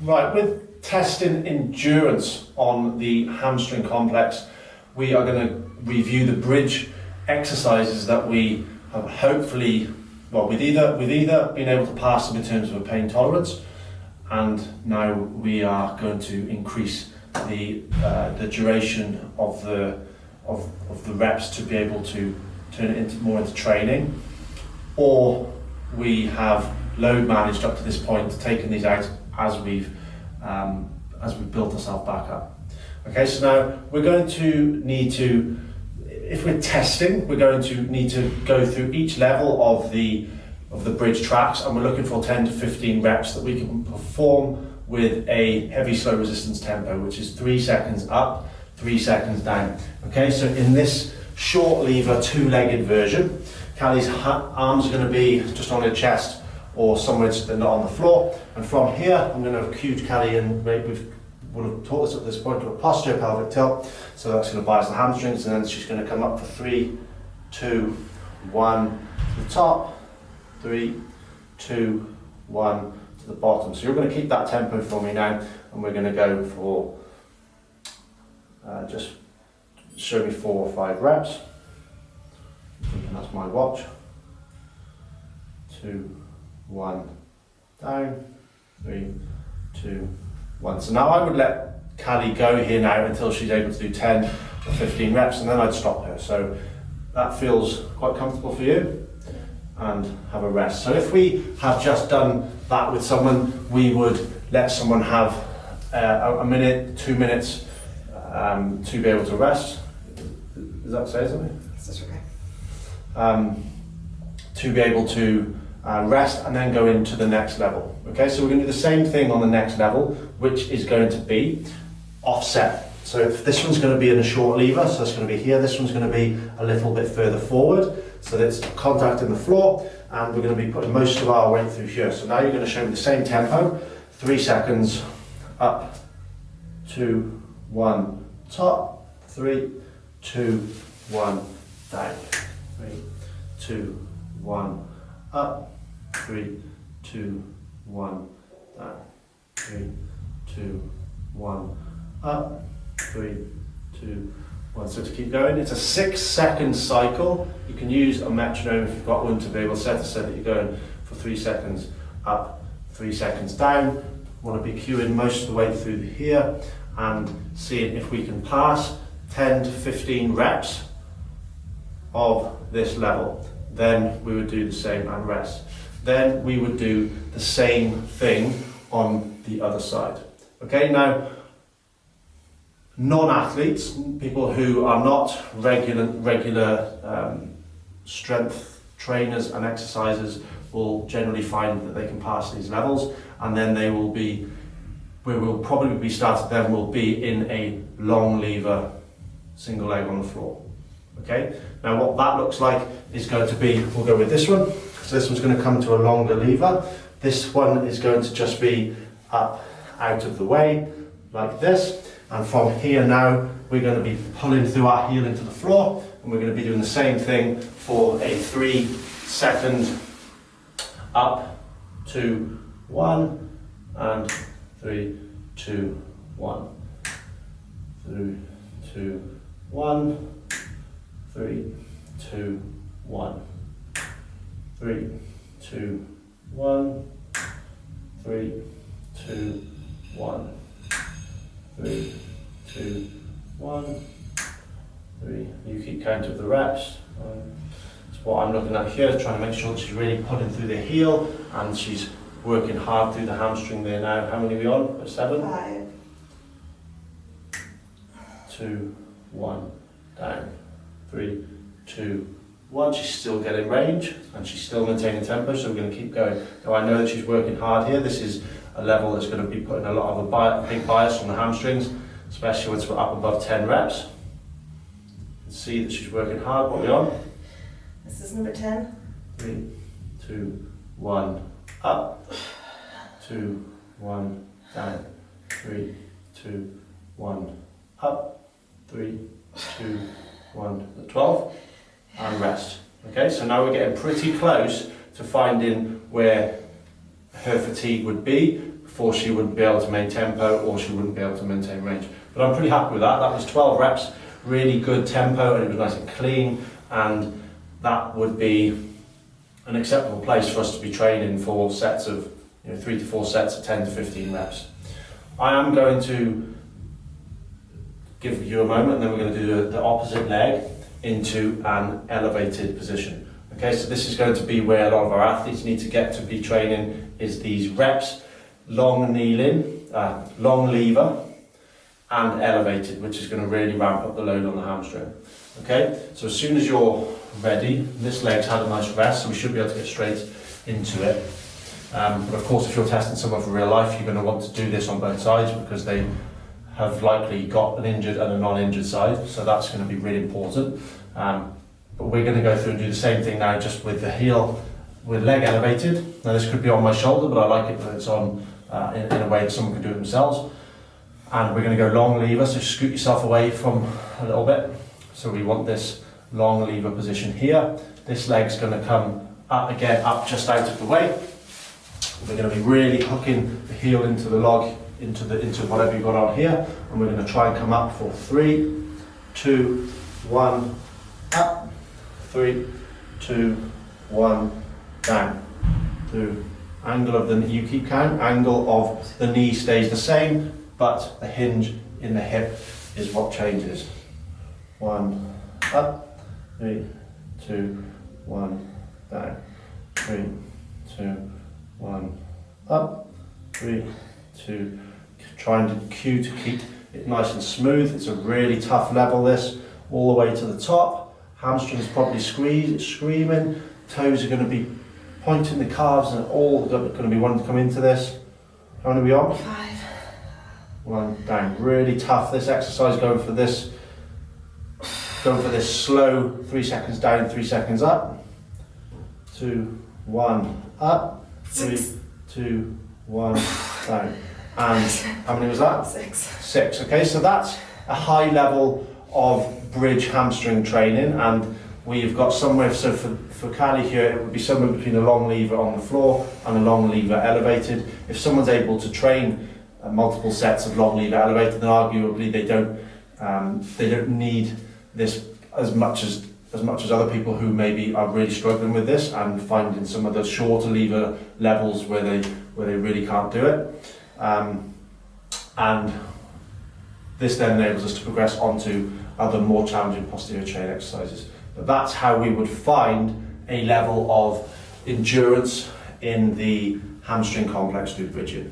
Right, with testing endurance on the hamstring complex, we are going to review the bridge exercises that we have hopefully, well, we've either been able to pass them in terms of a pain tolerance, and now we are going to increase the duration of the reps to be able to turn it more into training, or we have load managed up to this point, taken these out as we've built ourselves back up. Okay, so now we're going to need to, if we're testing, we're going to need to go through each level of the bridge tracks, and we're looking for 10 to 15 reps that we can perform with a heavy slow resistance tempo, which is 3 seconds up, 3 seconds down. Okay, so in this short lever, two-legged version, Callie's arms are going to be just on her chest or somewhere so they're not on the floor. And from here, I'm going to cue Callie in. We would have taught this at this point, to a posture pelvic tilt. So that's going to bias the hamstrings, and then she's going to come up for 3, 2, 1 to the top, 3, 2, 1 to the bottom. So you're going to keep that tempo for me now, and we're going to go for just show me 4 or 5 reps. And that's my watch. 2, 1, down, 3, 2, 1. So now I would let Callie go here now until she's able to do 10 or 15 reps, and then I'd stop her. So that feels quite comfortable for you, and have a rest. So if we have just done that with someone, we would let someone have a minute, 2 minutes to be able to rest. Does that say something? That's okay. To be able to rest and then go into the next level. Okay, so we're going to do the same thing on the next level, which is going to be offset. So if this one's going to be in a short lever, so it's going to be here, this one's going to be a little bit further forward, so there's contact in the floor, and we're going to be putting most of our weight through here. So now you're going to show me the same tempo, 3 seconds up, 2, 1, top, 3, 2, 1, down, 3, 2, 1, up, 3, 2, 1, down, 3, 2, 1, up, 3, 2, 1. So to keep going, it's a 6-second cycle. You can use a metronome if you've got one to be able to set it so that you're going for 3 seconds up, 3 seconds down. Want to be cueing most of the way through here and seeing if we can pass 10 to 15 reps of this level. Then we would do the same and rest. Then we would do the same thing on the other side. Okay, now non-athletes, people who are not regular strength trainers and exercisers, will generally find that they can pass these levels, and then they will be, where we'll probably be starting them will be in a long lever, single leg on the floor. Okay, now what that looks like is going to be, we'll go with this one. So this one's going to come to a longer lever. This one is going to just be up, out of the way, like this. And from here now, we're going to be pulling through our heel into the floor, and we're going to be doing the same thing for a 3-second up, 2, 1, and 3, 2, 1. 3, 2, 1. 3, 2, 1. 3, 2, 1. 3, 2, 1. 3, 2, 1. 3. You keep count of the reps. That's what I'm looking at here, trying to make sure that she's really pulling through the heel and she's working hard through the hamstring there now. How many are we on? 7? 5. 2, 1, down. 3, 2, 1. She's still getting range and she's still maintaining tempo, so we're going to keep going. Now I know that she's working hard here. This is a level that's going to be putting a lot of a big bias on the hamstrings, especially once we're up above 10 reps. You can see that she's working hard. What are we on? This is number 10. 3, 2, 1, up. 2, 1, down. 3, 2, 1, up. 3, 2, 1, 12, and rest. Okay, so now we're getting pretty close to finding where her fatigue would be before she wouldn't be able to maintain tempo or she wouldn't be able to maintain range. But I'm pretty happy with that. That was 12 reps, really good tempo, and it was nice and clean, and that would be an acceptable place for us to be training for sets of 3 to 4 sets of 10 to 15 reps. I am going to give you a moment, and then we're going to do the opposite leg into an elevated position. Okay, so this is going to be where a lot of our athletes need to get to be training, is these reps, long kneeling, long lever, and elevated, which is going to really ramp up the load on the hamstring. Okay, so as soon as you're ready, this leg's had a nice rest, so we should be able to get straight into it. But of course, if you're testing someone for real life, you're going to want to do this on both sides because they have likely got an injured and a non-injured side, so that's going to be really important. But we're going to go through and do the same thing now, just with the heel, with leg elevated. Now this could be on my shoulder, but I like it when it's on in a way that someone can do it themselves. And we're going to go long lever, so scoot yourself away from a little bit. So we want this long lever position here. This leg's going to come up again, up just out of the way. We're going to be really hooking the heel into the log, into whatever you've got on here, and we're going to try and come up for 3, 2, 1, up, 3, 2, 1, down. The angle of the, you keep count, angle of the knee stays the same, but the hinge in the hip is what changes. 1, up, 3, 2, 1, down. 3, 2, 1, up, 3, 2, trying to cue to keep it nice and smooth. It's a really tough level, this, all the way to the top. Hamstring's probably squeezed, it's screaming. Toes are going to be pointing, the calves are all going to be wanting to come into this. How many are we on? 5. 1, down. Really tough, this exercise, going for this slow 3 seconds down, 3 seconds up. 2, 1, up. 3, 2, 1, down. And how many was that? 6. 6. Okay, so that's a high level of bridge hamstring training, and we've got somewhere, so for Callie here, it would be somewhere between a long lever on the floor and a long lever elevated. If someone's able to train multiple sets of long lever elevated, then arguably they don't need this as much as other people who maybe are really struggling with this and finding some of the shorter lever levels where they really can't do it. And this then enables us to progress onto other more challenging posterior chain exercises. But that's how we would find a level of endurance in the hamstring complex through bridging.